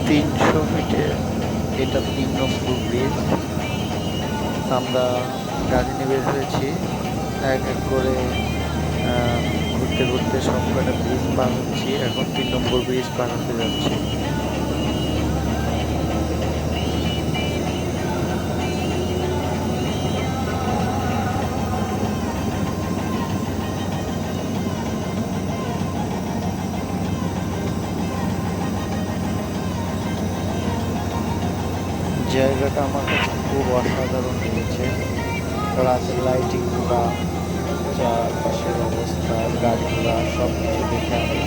300 ফিটের এটা 3 নম্বর ব্রিজ। আমরা গাড়ি নিয়ে বের হয়েছি, এক এক করে ঘুরতে ঘুরতে সবকটা ব্রিজ পার হচ্ছি। এখন 3 নম্বর ব্রিজ পার হতে যাচ্ছি। জায়গাটা আমার কাছে খুব অসাধারণ লেগেছে। রাতের লাইটিং গুলা, চারপাশের অবস্থা, গাড়ি ঘোড়া সব কিছু দেখে আমি